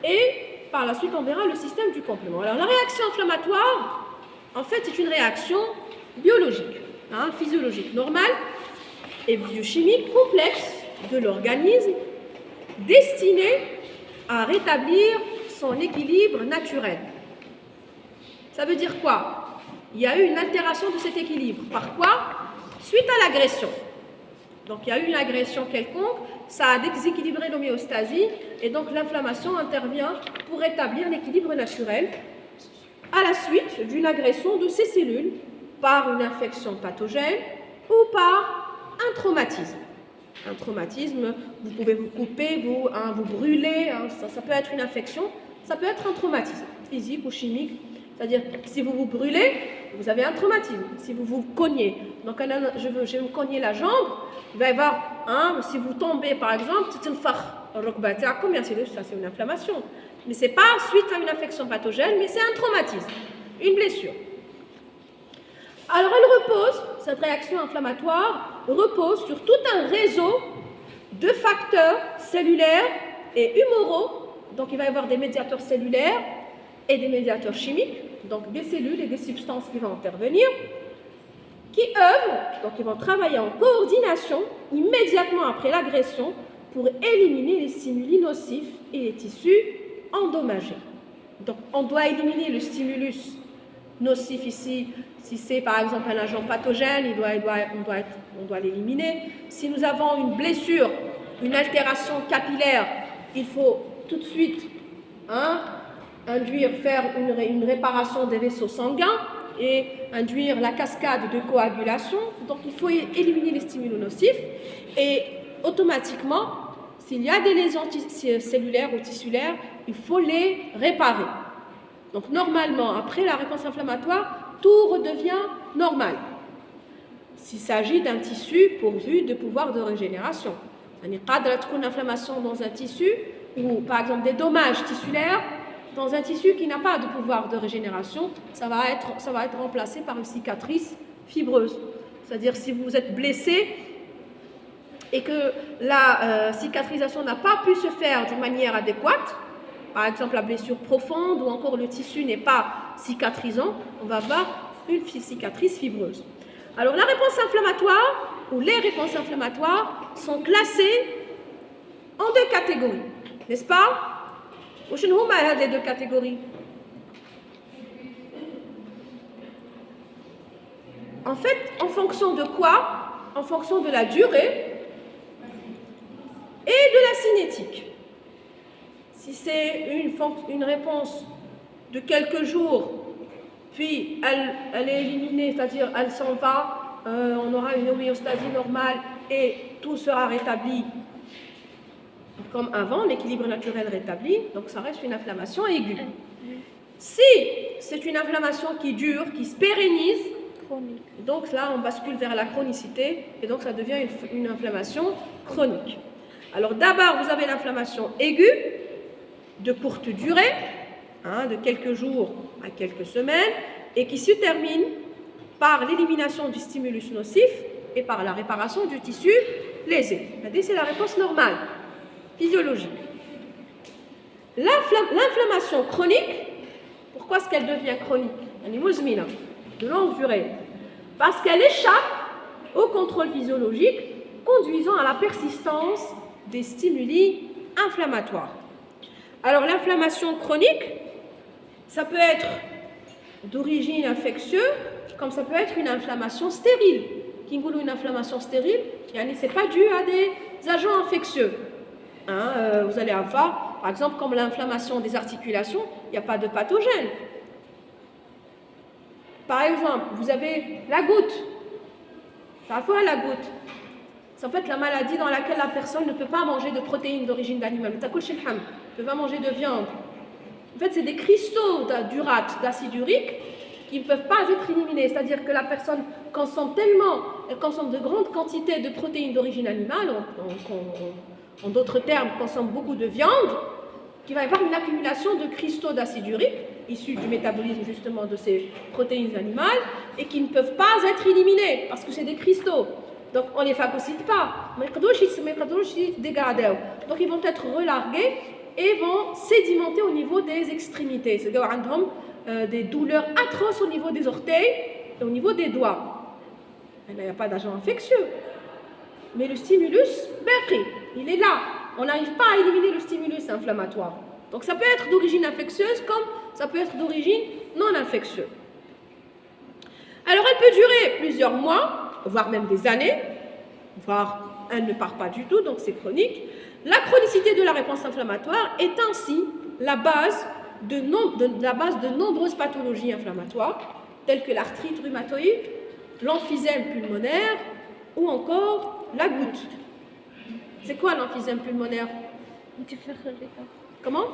et par la suite on verra le système du complément. Alors la réaction inflammatoire, en fait, c'est une réaction biologique, physiologique normale et biochimique complexe de l'organisme destinée à rétablir son équilibre naturel. Ça veut dire quoi? Il y a eu une altération de cet équilibre. Par quoi? Suite à l'agression. Donc il y a eu une agression quelconque, ça a déséquilibré l'homéostasie et donc l'inflammation intervient pour rétablir l'équilibre naturel à la suite d'une agression de ces cellules par une infection pathogène ou par un traumatisme. Un traumatisme, vous pouvez vous couper, vous brûler, ça peut être une infection, ça peut être un traumatisme physique ou chimique. C'est-à-dire, si vous vous brûlez, vous avez un traumatisme. Si vous vous cognez, donc je vais vous cogner la jambe, il va y avoir, si vous tombez par exemple, ça c'est une inflammation. Mais ce n'est pas suite à une infection pathogène, mais c'est un traumatisme, une blessure. Alors elle repose, cette réaction inflammatoire repose sur tout un réseau de facteurs cellulaires et humoraux. Donc il va y avoir des médiateurs cellulaires et des médiateurs chimiques, donc des cellules et des substances qui vont intervenir, qui œuvrent, donc ils vont travailler en coordination immédiatement après l'agression pour éliminer les stimuli nocifs et les tissus endommagés. Donc on doit éliminer le stimulus nocif ici, si c'est par exemple un agent pathogène, on doit l'éliminer. Si nous avons une blessure, une altération capillaire, il faut tout de suite faire une réparation des vaisseaux sanguins et induire la cascade de coagulation. Donc il faut éliminer les stimuli nocifs et automatiquement, s'il y a des lésions cellulaires ou tissulaires, il faut les réparer. Donc normalement, après la réponse inflammatoire, tout redevient normal. S'il s'agit d'un tissu pourvu de pouvoir de régénération. Il y a une inflammation dans un tissu ou par exemple des dommages tissulaires dans un tissu qui n'a pas de pouvoir de régénération, ça va être remplacé par une cicatrice fibreuse. C'est-à-dire si vous êtes blessé et que la cicatrisation n'a pas pu se faire d'une manière adéquate, par exemple la blessure profonde ou encore le tissu n'est pas cicatrisant, on va avoir une cicatrice fibreuse. Alors la réponse inflammatoire ou les réponses inflammatoires sont classées en deux catégories, n'est-ce pas? Où sont les deux catégories? En fait, en fonction de quoi? En fonction de la durée et de la cinétique. Si c'est une réponse de quelques jours, puis elle est éliminée, c'est-à-dire elle s'en va, on aura une homéostasie normale et tout sera rétabli comme avant, l'équilibre naturel rétabli, donc ça reste une inflammation aiguë. Si c'est une inflammation qui dure, qui se pérennise, donc là on bascule vers la chronicité et donc ça devient une inflammation chronique. Alors d'abord vous avez l'inflammation aiguë, de courte durée, de quelques jours à quelques semaines, et qui se termine par l'élimination du stimulus nocif et par la réparation du tissu lésé. C'est la réponse normale, physiologique. L'inflammation chronique, pourquoi est-ce qu'elle devient chronique? Elle est mousmina, de longue durée. Parce qu'elle échappe au contrôle physiologique conduisant à la persistance des stimuli inflammatoires. Alors l'inflammation chronique, ça peut être d'origine infectieuse, comme ça peut être une inflammation stérile. Une inflammation stérile, ce n'est pas dû à des agents infectieux. Vous allez avoir, par exemple, comme l'inflammation des articulations, il n'y a pas de pathogène. Par exemple, vous avez la goutte. Parfois, la goutte, c'est en fait la maladie dans laquelle la personne ne peut pas manger de protéines d'origine d'animal. Ne peut pas manger de viande. En fait, c'est des cristaux d'urate, d'acide urique, qui ne peuvent pas être éliminés. C'est-à-dire que la personne consomme elle consomme de grandes quantités de protéines d'origine animale, en d'autres termes, consomme beaucoup de viande, qu'il va y avoir une accumulation de cristaux d'acide urique, issus du métabolisme justement de ces protéines animales, et qui ne peuvent pas être éliminés, parce que c'est des cristaux. Donc on ne les phagocyte pas. Donc ils vont être relargués et vont sédimenter au niveau des extrémités. C'est-à-dire des douleurs atroces au niveau des orteils et au niveau des doigts. Il n'y a pas d'agent infectieux. Mais le stimulus, il est là. On n'arrive pas à éliminer le stimulus inflammatoire. Donc ça peut être d'origine infectieuse comme ça peut être d'origine non infectieuse. Alors elle peut durer plusieurs mois, voire même des années, voire elle ne part pas du tout, donc c'est chronique. La chronicité de la réponse inflammatoire est ainsi la base de nombreuses pathologies inflammatoires, telles que l'arthrite rhumatoïde, l'emphysème pulmonaire ou encore la goutte. C'est quoi l'emphysème pulmonaire? Comment?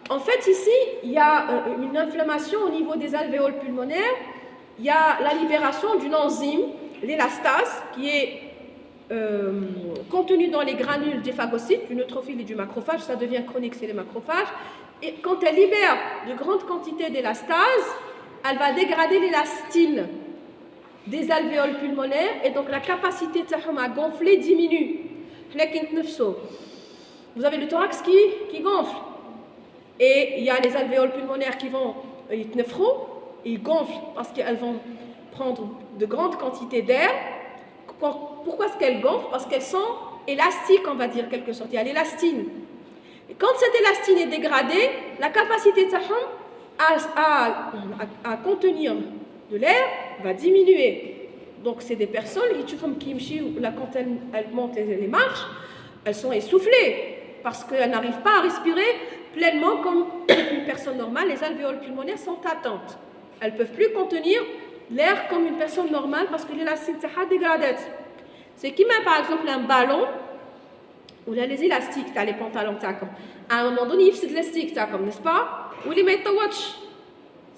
En fait, ici, il y a une inflammation au niveau des alvéoles pulmonaires. Il y a la libération d'une enzyme, l'élastase, qui est contenue dans les granules des phagocytes, du neutrophile et du macrophage. Ça devient chronique, c'est les macrophages. Et quand elle libère de grandes quantités d'élastase, elle va dégrader l'élastine des alvéoles pulmonaires et donc la capacité à gonfler diminue. Vous avez le thorax qui gonfle et il y a les alvéoles pulmonaires qui vont ils gonflent parce qu'elles vont prendre de grandes quantités d'air. Pourquoi est-ce qu'elles gonflent? Parce qu'elles sont élastiques, on va dire quelque sorte. Il y a l'élastine. Et quand cette élastine est dégradée, la capacité à contenir de l'air va diminuer. Donc c'est des personnes qui là, quand elles montent les marches, elles sont essoufflées parce qu'elles n'arrivent pas à respirer pleinement comme une personne normale. Les alvéoles pulmonaires sont atteintes. Elles ne peuvent plus contenir l'air comme une personne normale parce que l'élastine est dégradée. C'est qui met par exemple un ballon ou là les élastiques, les pantalons, à un moment donné, il faut l'élastique, n'est-ce pas? Ou les mettre watch.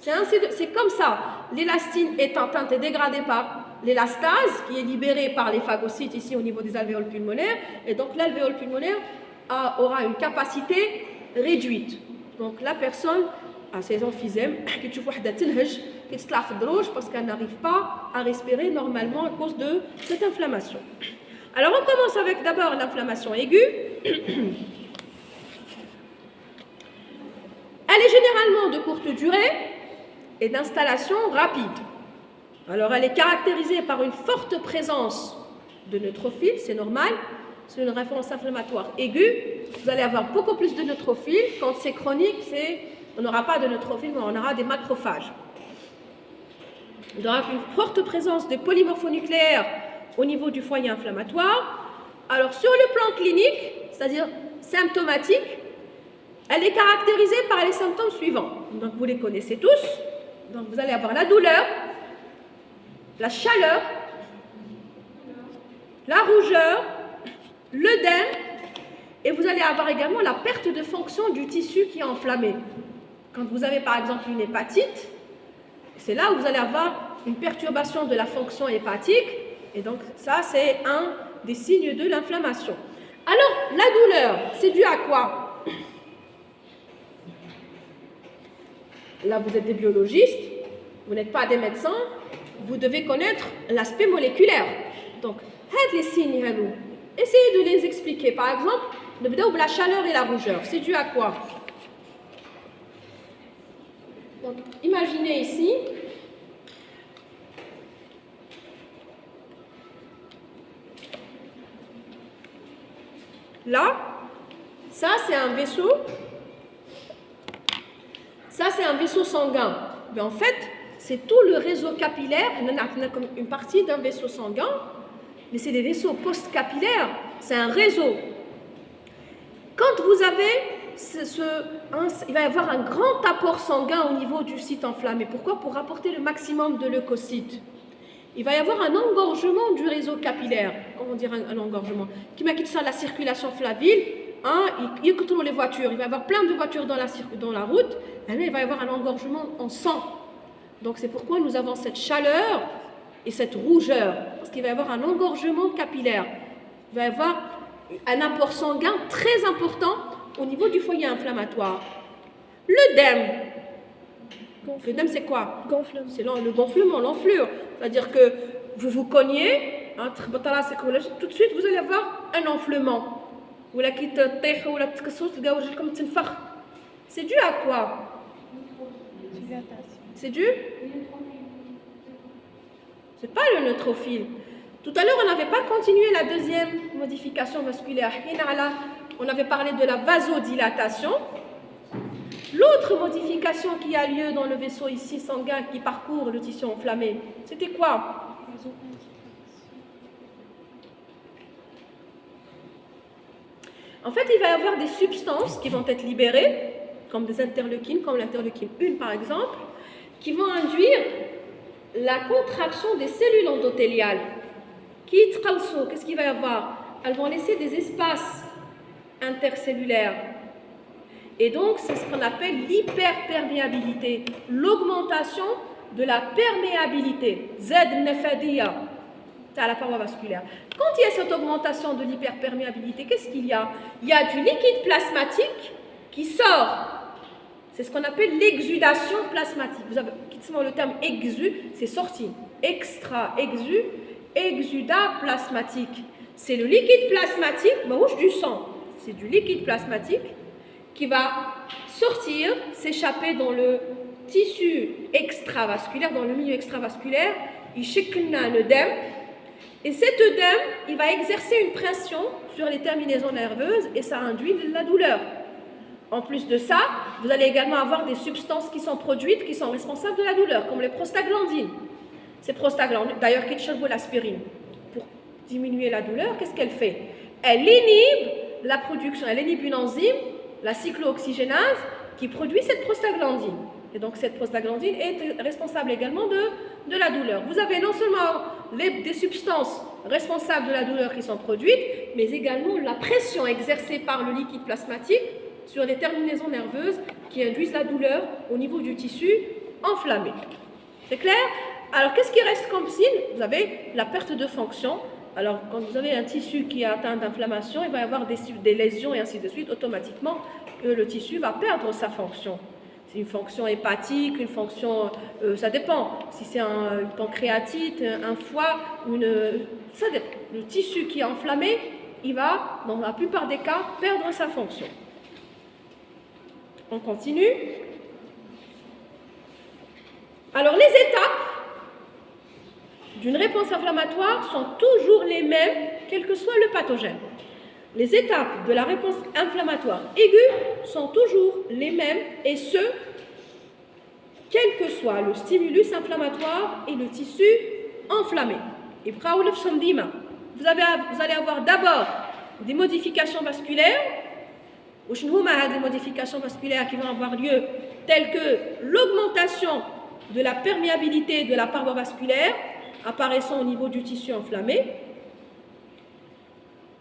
C'est comme ça. L'élastine est atteinte et dégradée par l'élastase qui est libérée par les phagocytes ici au niveau des alvéoles pulmonaires. Et donc l'alvéole pulmonaire aura une capacité réduite. Donc la personne a ses emphysèmes qui parce qu'elle n'arrive pas à respirer normalement à cause de cette inflammation. Alors on commence avec d'abord l'inflammation aiguë. Elle est généralement de courte durée et d'installation rapide. Alors elle est caractérisée par une forte présence de neutrophiles, c'est normal, c'est une réponse inflammatoire aiguë. Vous allez avoir beaucoup plus de neutrophiles. Quand c'est chronique, on n'aura pas de neutrophiles, mais on aura des macrophages. Il y aura une forte présence de polymorphonucléaires au niveau du foyer inflammatoire. Alors sur le plan clinique, c'est-à-dire symptomatique, elle est caractérisée par les symptômes suivants. Donc vous les connaissez tous. Donc vous allez avoir la douleur, la chaleur, la rougeur, l'œdème, et vous allez avoir également la perte de fonction du tissu qui est enflammé. Quand vous avez par exemple une hépatite, c'est là où vous allez avoir une perturbation de la fonction hépatique, et donc ça c'est un des signes de l'inflammation. Alors la douleur, c'est dû à quoi? Là vous êtes des biologistes, vous n'êtes pas des médecins, vous devez connaître l'aspect moléculaire. Donc, les signes, essayez de les expliquer. Par exemple, la chaleur et la rougeur, c'est dû à quoi? Donc, imaginez ici, là, ça c'est un vaisseau, ça c'est un vaisseau sanguin. Mais en fait, c'est tout le réseau capillaire, on a comme une partie d'un vaisseau sanguin, mais c'est des vaisseaux post-capillaires, c'est un réseau. Quand vous avez, il va y avoir un grand apport sanguin au niveau du site enflammé. Pourquoi? Pour apporter le maximum de leucocytes. Il va y avoir un engorgement du réseau capillaire. Comment dire un engorgement? Qui m'a quitté ça, la circulation flavile. Il contrôle les voitures. Il va y avoir plein de voitures dans la route. Et là, il va y avoir un engorgement en sang. Donc c'est pourquoi nous avons cette chaleur et cette rougeur. Parce qu'il va y avoir un engorgement capillaire. Il va y avoir un apport sanguin très important au niveau du foyer inflammatoire. L'œdème. L'œdème, c'est quoi? C'est le gonflement, l'enflure. C'est-à-dire que vous vous cognez, tout de suite vous allez avoir un enflement. C'est dû à quoi? C'est dû? C'est pas le neutrophile. Tout à l'heure, on n'avait pas continué la deuxième modification vasculaire. On avait parlé de la vasodilatation. L'autre modification qui a lieu dans le vaisseau ici sanguin qui parcourt le tissu enflammé, c'était quoi? En fait, il va y avoir des substances qui vont être libérées, comme des interleukines, comme l'interleukine 1 par exemple, qui vont induire la contraction des cellules endothéliales. Qu'est-ce qu'il va y avoir? Elles vont laisser des espaces intercellulaires. Et donc, c'est ce qu'on appelle l'hyperperméabilité, l'augmentation de la perméabilité. Z nefadiya, c'est à la paroi vasculaire. Quand il y a cette augmentation de l'hyperperméabilité, qu'est-ce qu'il y a? Il y a du liquide plasmatique qui sort. C'est ce qu'on appelle l'exudation plasmatique. Vous avez le terme exu, c'est sorti. Extra, exu, exudat plasmatique. C'est le liquide plasmatique, rouge du sang. C'est du liquide plasmatique qui va sortir, s'échapper dans le tissu extravasculaire, dans le milieu extravasculaire. Il shikna un œdème. Et cet œdème, il va exercer une pression sur les terminaisons nerveuses et ça induit de la douleur. En plus de ça, vous allez également avoir des substances qui sont produites, qui sont responsables de la douleur, comme les prostaglandines. Ces prostaglandines, d'ailleurs, qui cherchent l'aspirine. Pour diminuer la douleur, qu'est-ce qu'elle fait? Elle inhibe la production, elle inhibe une enzyme, la cyclooxygénase, qui produit cette prostaglandine. Et donc, cette prostaglandine est responsable également de la douleur. Vous avez non seulement des substances responsables de la douleur qui sont produites, mais également la pression exercée par le liquide plasmatique sur les terminaisons nerveuses qui induisent la douleur au niveau du tissu enflammé. C'est clair? Alors, qu'est-ce qui reste comme signe? Vous avez la perte de fonction. Alors, quand vous avez un tissu qui est atteint d'inflammation, il va y avoir des lésions et ainsi de suite. Automatiquement, le tissu va perdre sa fonction. C'est une fonction hépatique, une fonction... ça dépend. Si c'est une pancréatite, un foie, ça dépend. Le tissu qui est enflammé, il va, dans la plupart des cas, perdre sa fonction. On continue. Alors, les étapes d'une réponse inflammatoire sont toujours les mêmes, quel que soit le pathogène. Les étapes de la réponse inflammatoire aiguë sont toujours les mêmes, et ce, quel que soit le stimulus inflammatoire et le tissu enflammé. Vous allez avoir d'abord des modifications vasculaires, des modifications vasculaires qui vont avoir lieu, telles que l'augmentation de la perméabilité de la paroi vasculaire, apparaissant au niveau du tissu enflammé.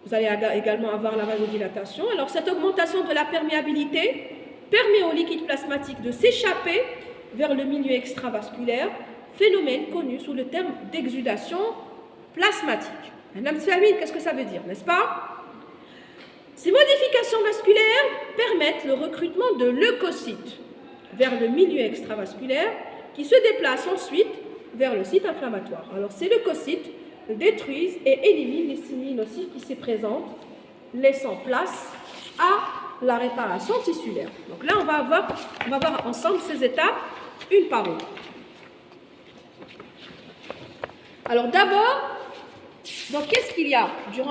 Vous allez également avoir la vasodilatation. Alors, cette augmentation de la perméabilité permet au liquide plasmatique de s'échapper vers le milieu extravasculaire, phénomène connu sous le terme d'exudation plasmatique. Qu'est-ce que ça veut dire, n'est-ce pas? Ces modifications vasculaires permettent le recrutement de leucocytes vers le milieu extravasculaire qui se déplacent ensuite vers le site inflammatoire. Alors, ces leucocytes détruisent et éliminent les stimuli nocifs qui s'y présentent, laissant place à la réparation tissulaire. Donc là, on va voir ensemble ces étapes, une par une. Alors d'abord, qu'est-ce qu'il y a durant